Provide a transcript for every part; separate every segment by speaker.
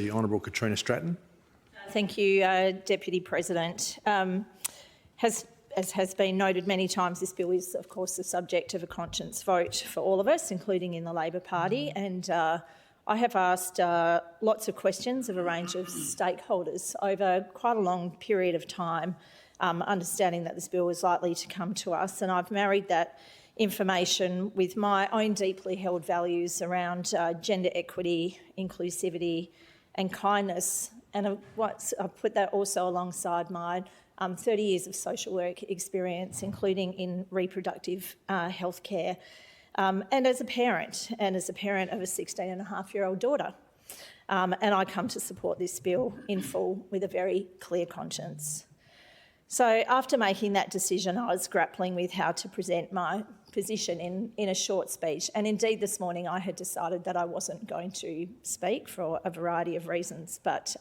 Speaker 1: The Honourable Katrina Stratton.
Speaker 2: Thank you, Deputy President. As has been noted many times, this bill is, of course, the subject of a conscience vote for all of us, including in the Labor Party. And I have asked lots of questions of a range of stakeholders over quite a long period of time, understanding that this bill is likely to come to us. And I've married that information with my own deeply held values around gender equity, inclusivity and kindness. And I've put that also alongside my 30 years of social work experience, including in reproductive healthcare, and as a parent of a 16-and-a-half-year-old daughter. And I come to support this bill in full with a very clear conscience. So after making that decision, I was grappling with how to present my position in a short speech. And indeed, this morning I had decided that I wasn't going to speak for a variety of reasons. But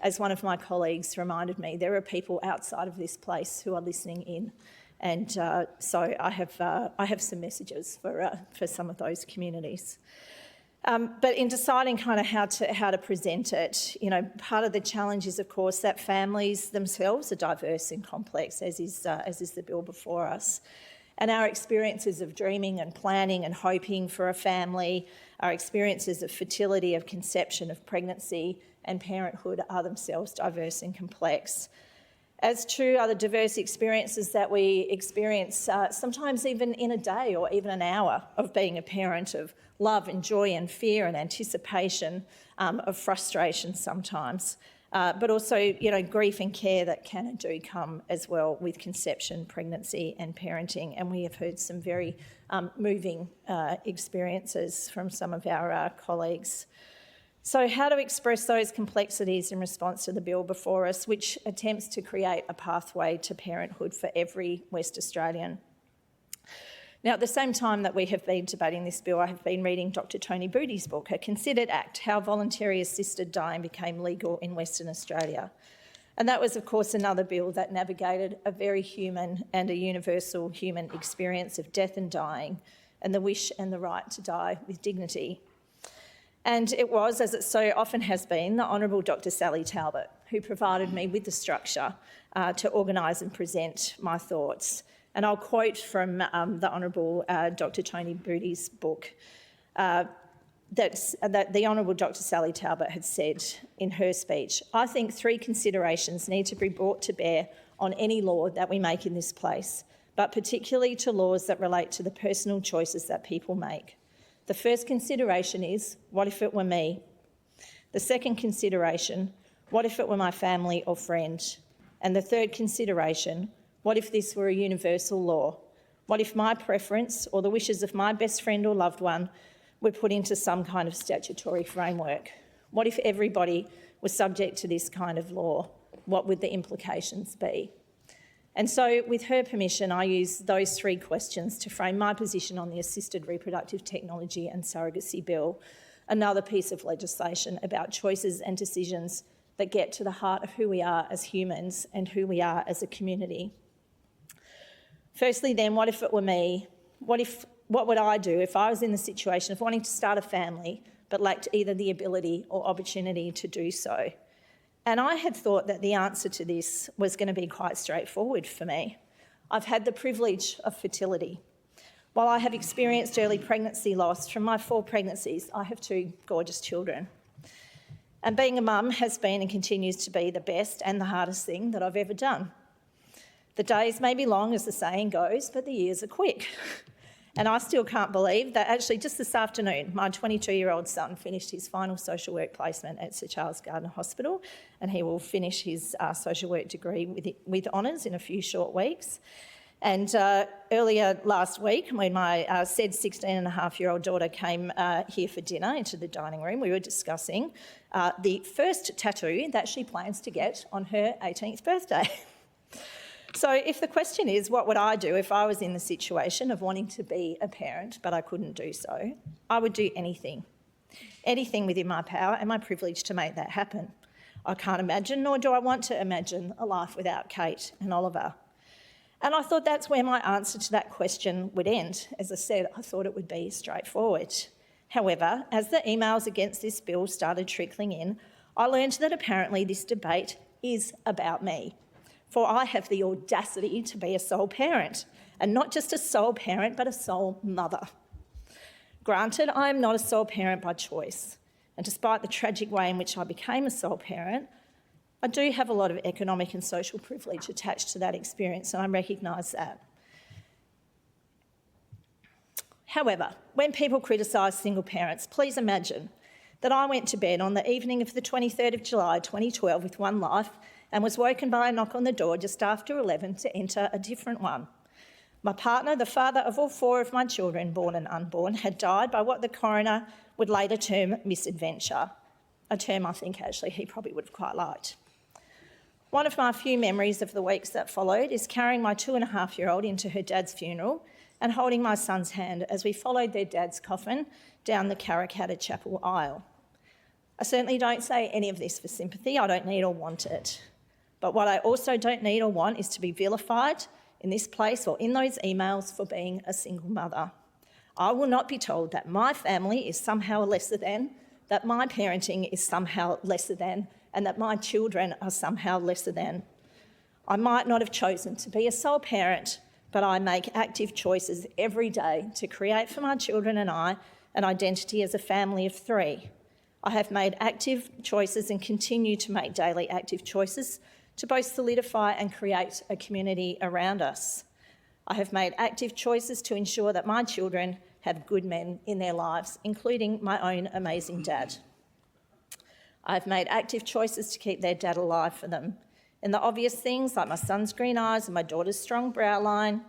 Speaker 2: as one of my colleagues reminded me, there are people outside of this place who are listening in. And so I have some messages for some of those communities. But in deciding kind of how to present it, you know, part of the challenge is, of course, that families themselves are diverse and complex, as is the bill before us. And our experiences of dreaming and planning and hoping for a family, our experiences of fertility, of conception, of pregnancy and parenthood are themselves diverse and complex. As true are the diverse experiences that we experience sometimes even in a day or even an hour of being a parent, of love and joy and fear and anticipation, of frustration sometimes, but also, you know, grief and care that can and do come as well with conception, pregnancy and parenting. And we have heard some very moving experiences from some of our colleagues. So how to express those complexities in response to the bill before us, which attempts to create a pathway to parenthood for every West Australian. Now, at the same time that we have been debating this bill, I have been reading Dr Tony Booty's book, A Considered Act, How Voluntary Assisted Dying Became Legal in Western Australia. And that was, of course, another bill that navigated a very human and a universal human experience of death and dying and the wish and the right to die with dignity. And it was, as it so often has been, the Honourable Dr Sally Talbot who provided me with the structure to organise and present my thoughts. And I'll quote from the Honourable Dr Tony Booty's book that the Honourable Dr Sally Talbot had said in her speech, "I think three considerations need to be brought to bear on any law that we make in this place, but particularly to laws that relate to the personal choices that people make. The first consideration is, what if it were me? The second consideration, what if it were my family or friend? And the third consideration, what if this were a universal law? What if my preference or the wishes of my best friend or loved one were put into some kind of statutory framework? What if everybody was subject to this kind of law? What would the implications be?" And so, with her permission, I use those three questions to frame my position on the Assisted Reproductive Technology and Surrogacy Bill, another piece of legislation about choices and decisions that get to the heart of who we are as humans and who we are as a community. Firstly then, what if it were me? What would I do if I was in the situation of wanting to start a family but lacked either the ability or opportunity to do so? And I had thought that the answer to this was going to be quite straightforward for me. I've had the privilege of fertility. While I have experienced early pregnancy loss from my 4 pregnancies, I have 2 gorgeous children. And being a mum has been and continues to be the best and the hardest thing that I've ever done. The days may be long, as the saying goes, but the years are quick. And I still can't believe that actually just this afternoon, my 22-year-old son finished his final social work placement at Sir Charles Gairdner Hospital, and he will finish his social work degree with honours in a few short weeks. And earlier last week, when my said 16-and-a-half-year-old daughter came here for dinner into the dining room, we were discussing the first tattoo that she plans to get on her 18th birthday. So if the question is, what would I do if I was in the situation of wanting to be a parent but I couldn't do so, I would do anything within my power and my privilege to make that happen. I can't imagine, nor do I want to imagine, a life without Kate and Oliver. And I thought that's where my answer to that question would end. As I said, I thought it would be straightforward. However, as the emails against this bill started trickling in, I learned that apparently this debate is about me, for I have the audacity to be a sole parent, and not just a sole parent, but a sole mother. Granted, I am not a sole parent by choice, and despite the tragic way in which I became a sole parent, I do have a lot of economic and social privilege attached to that experience, and I recognise that. However, when people criticise single parents, please imagine that I went to bed on the evening of the 23rd of July 2012 with one life and was woken by a knock on the door just after 11 to enter a different one. My partner, the father of all 4 of my children, born and unborn, had died by what the coroner would later term misadventure, a term I think actually he probably would have quite liked. One of my few memories of the weeks that followed is carrying my 2.5-year-old into her dad's funeral and holding my son's hand as we followed their dad's coffin down the Karrakatta Chapel aisle. I certainly don't say any of this for sympathy. I don't need or want it. But what I also don't need or want is to be vilified in this place or in those emails for being a single mother. I will not be told that my family is somehow lesser than, that my parenting is somehow lesser than, and that my children are somehow lesser than. I might not have chosen to be a sole parent, but I make active choices every day to create for my children and I an identity as a family of 3. I have made active choices and continue to make daily active choices to both solidify and create a community around us. I have made active choices to ensure that my children have good men in their lives, including my own amazing dad. I have made active choices to keep their dad alive for them. In the obvious things like my son's green eyes and my daughter's strong brow line,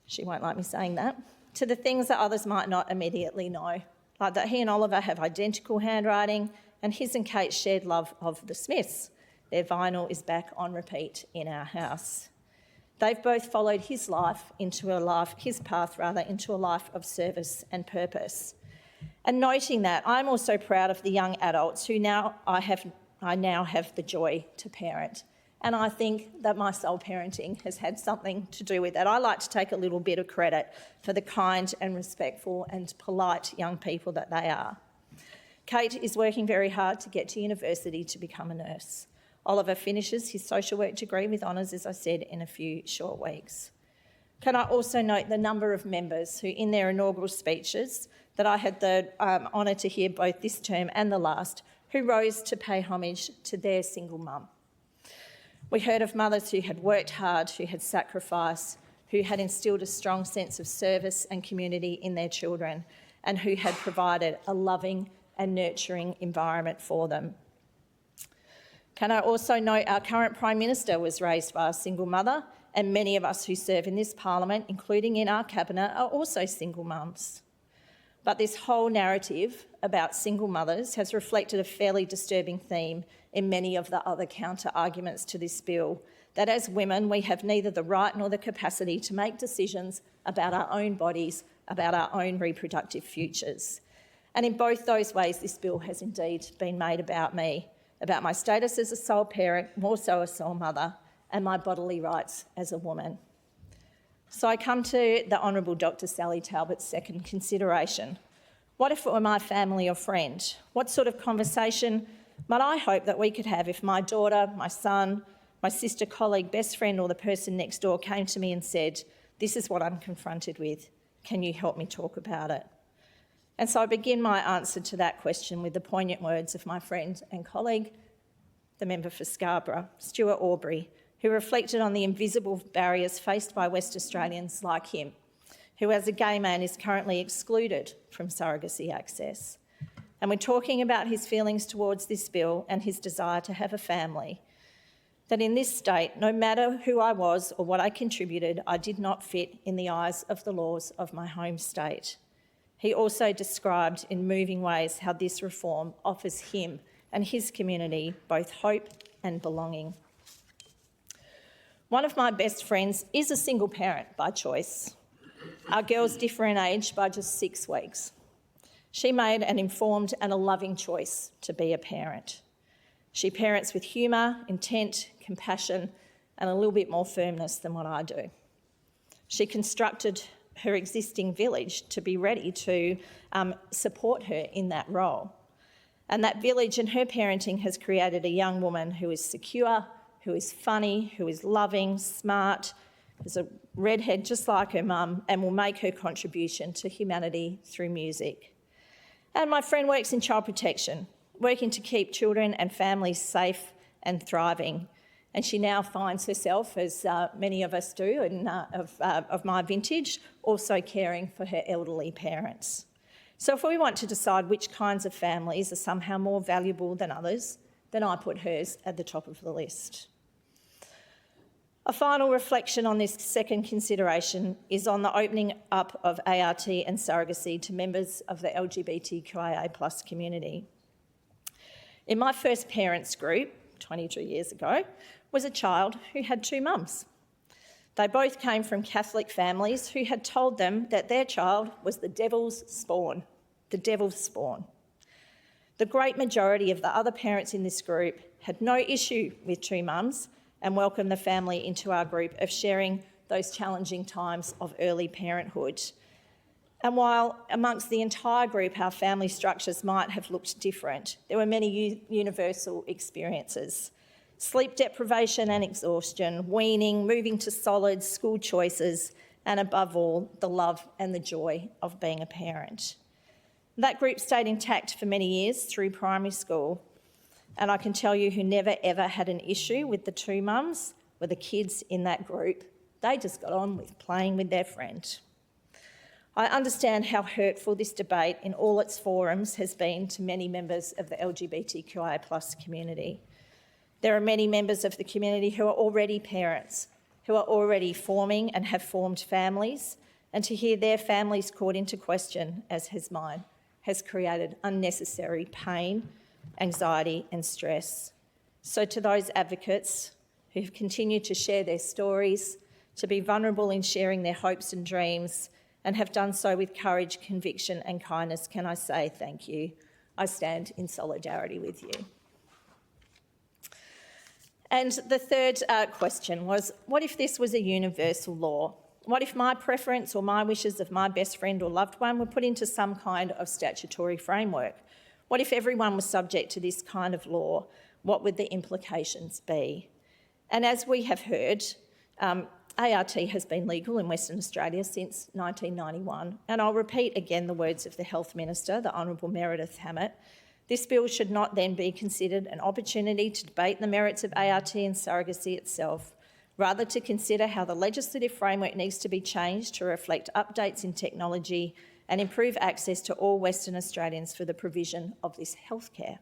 Speaker 2: she won't like me saying that, to the things that others might not immediately know, like that he and Oliver have identical handwriting and his and Kate's shared love of the Smiths. Their vinyl is back on repeat in our house. They've both followed his path into a life of service and purpose. And noting that, I'm also proud of the young adults who I now have the joy to parent. And I think that my sole parenting has had something to do with that. I like to take a little bit of credit for the kind and respectful and polite young people that they are. Kate is working very hard to get to university to become a nurse. Oliver finishes his social work degree with honours, as I said, in a few short weeks. Can I also note the number of members who, in their inaugural speeches, that I had the honour to hear both this term and the last, who rose to pay homage to their single mum. We heard of mothers who had worked hard, who had sacrificed, who had instilled a strong sense of service and community in their children, and who had provided a loving and nurturing environment for them. Can I also note our current Prime Minister was raised by a single mother, and many of us who serve in this Parliament, including in our Cabinet, are also single mums. But this whole narrative about single mothers has reflected a fairly disturbing theme in many of the other counter-arguments to this bill, that as women we have neither the right nor the capacity to make decisions about our own bodies, about our own reproductive futures. And in both those ways this bill has indeed been made about me, about my status as a sole parent, more so a sole mother, and my bodily rights as a woman. So I come to the Honourable Dr. Sally Talbot's second consideration. What if it were my family or friend? What sort of conversation might I hope that we could have if my daughter, my son, my sister, colleague, best friend, or the person next door came to me and said, "This is what I'm confronted with. Can you help me talk about it?" And so I begin my answer to that question with the poignant words of my friend and colleague, the member for Scarborough, Stuart Aubrey, who reflected on the invisible barriers faced by West Australians like him, who as a gay man is currently excluded from surrogacy access. And we're talking about his feelings towards this bill and his desire to have a family, that in this state, no matter who I was or what I contributed, I did not fit in the eyes of the laws of my home state. He also described in moving ways how this reform offers him and his community both hope and belonging. One of my best friends is a single parent by choice. Our girls differ in age by just 6 weeks. She made an informed and a loving choice to be a parent. She parents with humour, intent, compassion, and a little bit more firmness than what I do. She constructed her existing village to be ready to support her in that role. And that village and her parenting has created a young woman who is secure, who is funny, who is loving, smart, is a redhead just like her mum, and will make her contribution to humanity through music. And my friend works in child protection, working to keep children and families safe and thriving. And she now finds herself, as many of us do of my vintage, also caring for her elderly parents. So if we want to decide which kinds of families are somehow more valuable than others, then I put hers at the top of the list. A final reflection on this second consideration is on the opening up of ART and surrogacy to members of the LGBTQIA+ community. In my first parents group, 22 years ago, was a child who had two mums. They both came from Catholic families who had told them that their child was the devil's spawn, the devil's spawn. The great majority of the other parents in this group had no issue with two mums and welcomed the family into our group of sharing those challenging times of early parenthood. And while amongst the entire group our family structures might have looked different, there were many universal experiences. Sleep deprivation and exhaustion, weaning, moving to solids, school choices, and above all, the love and the joy of being a parent. That group stayed intact for many years through primary school, and I can tell you who never ever had an issue with the two mums were the kids in that group. They just got on with playing with their friend. I understand how hurtful this debate in all its forums has been to many members of the LGBTQIA+ community. There are many members of the community who are already parents, who are already forming and have formed families, and to hear their families called into question, as has mine, has created unnecessary pain, anxiety and stress. So to those advocates who have continued to share their stories, to be vulnerable in sharing their hopes and dreams, and have done so with courage, conviction and kindness, can I say thank you. I stand in solidarity with you. And the third question was, what if this was a universal law? What if my preference or my wishes of my best friend or loved one were put into some kind of statutory framework? What if everyone was subject to this kind of law? What would the implications be? And as we have heard, ART has been legal in Western Australia since 1991, and I'll repeat again the words of the Health Minister, the Honourable Meredith Hammett. This bill should not then be considered an opportunity to debate the merits of ART and surrogacy itself, rather to consider how the legislative framework needs to be changed to reflect updates in technology and improve access to all Western Australians for the provision of this healthcare.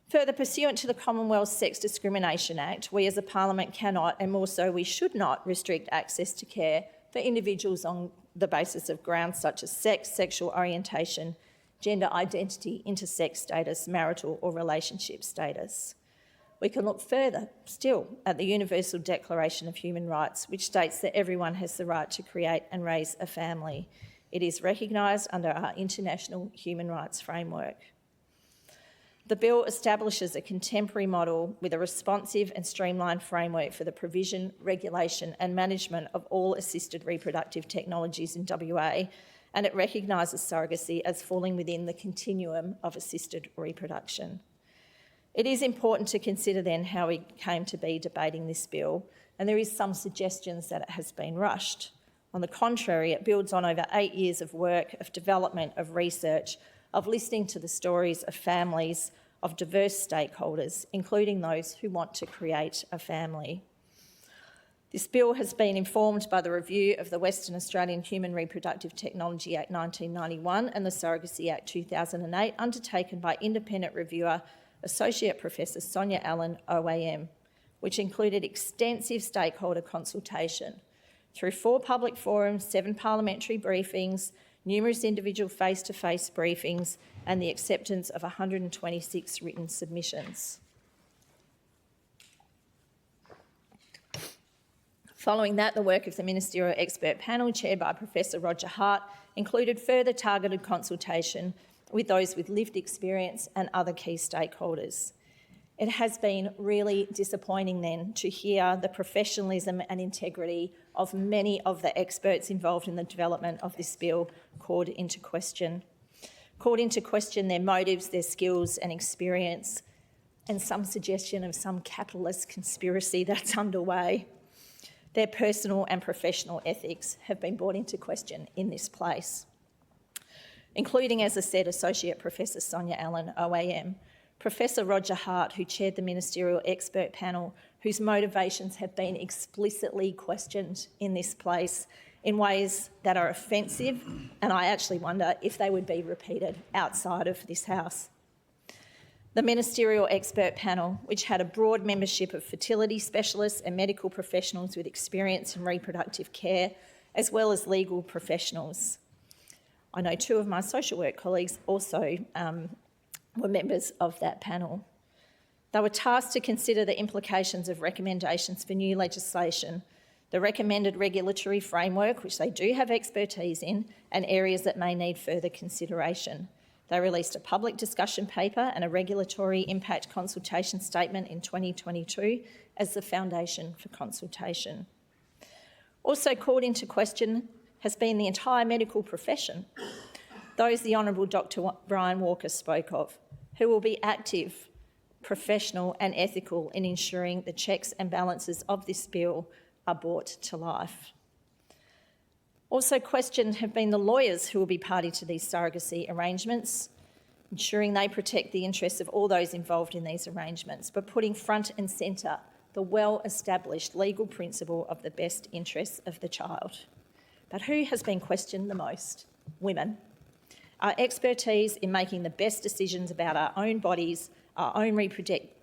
Speaker 2: Further, pursuant to the Commonwealth Sex Discrimination Act, we as a parliament cannot, and more so we should not, restrict access to care for individuals on the basis of grounds such as sex, sexual orientation, gender identity, intersex status, marital or relationship status. We can look further still at the Universal Declaration of Human Rights, which states that everyone has the right to create and raise a family. It is recognised under our international human rights framework. The bill establishes a contemporary model with a responsive and streamlined framework for the provision, regulation and management of all assisted reproductive technologies in WA, and it recognises surrogacy as falling within the continuum of assisted reproduction. It is important to consider then how we came to be debating this bill, and there is some suggestions that it has been rushed. On the contrary, it builds on over 8 years of work, of development, of research, of listening to the stories of families, of diverse stakeholders, including those who want to create a family. This bill has been informed by the review of the Western Australian Human Reproductive Technology Act 1991 and the Surrogacy Act 2008, undertaken by independent reviewer Associate Professor Sonia Allen, OAM, which included extensive stakeholder consultation through 4 public forums, 7 parliamentary briefings, numerous individual face-to-face briefings, and the acceptance of 126 written submissions. Following that, the work of the Ministerial Expert Panel, chaired by Professor Roger Hart, included further targeted consultation with those with lived experience and other key stakeholders. It has been really disappointing then to hear the professionalism and integrity of many of the experts involved in the development of this bill called into question. called into question their motives, their skills and experience, and some suggestion of some capitalist conspiracy that's underway. Their personal and professional ethics have been brought into question in this place, including, as I said, Associate Professor Sonia Allen, OAM, Professor Roger Hart, who chaired the ministerial expert panel, whose motivations have been explicitly questioned in this place in ways that are offensive, and I actually wonder if they would be repeated outside of this House. The ministerial expert panel, which had a broad membership of fertility specialists and medical professionals with experience in reproductive care, as well as legal professionals. I know two of my social work colleagues also were members of that panel. They were tasked to consider the implications of recommendations for new legislation, the recommended regulatory framework, which they do have expertise in, and areas that may need further consideration. They released a public discussion paper and a regulatory impact consultation statement in 2022 as the foundation for consultation. Also called into question has been the entire medical profession, those the Honourable Dr. Brian Walker spoke of, who will be active, professional and ethical in ensuring the checks and balances of this bill are brought to life. Also questioned have been the lawyers who will be party to these surrogacy arrangements, ensuring they protect the interests of all those involved in these arrangements, but putting front and centre the well-established legal principle of the best interests of the child. But who has been questioned the most? Women. Our expertise in making the best decisions about our own bodies, our own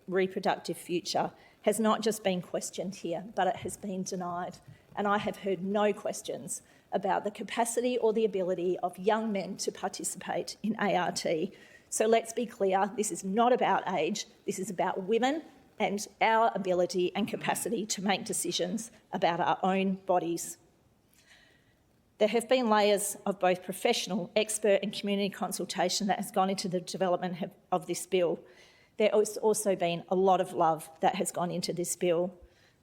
Speaker 2: reproductive future, has not just been questioned here, but it has been denied. And I have heard no questions about the capacity or the ability of young men to participate in ART. So let's be clear, this is not about age, this is about women and our ability and capacity to make decisions about our own bodies. There have been layers of both professional, expert and community consultation that has gone into the development of this bill. There has also been a lot of love that has gone into this bill.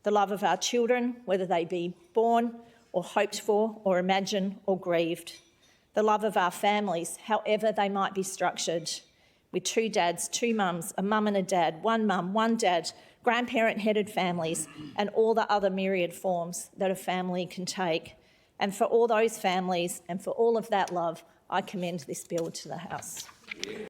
Speaker 2: The love of our children, whether they be born or hoped for or imagined or grieved. The love of our families, however they might be structured, with two dads, two mums, a mum and a dad, one mum, one dad, grandparent-headed families, and all the other myriad forms that a family can take. And for all those families and for all of that love, I commend this bill to the House.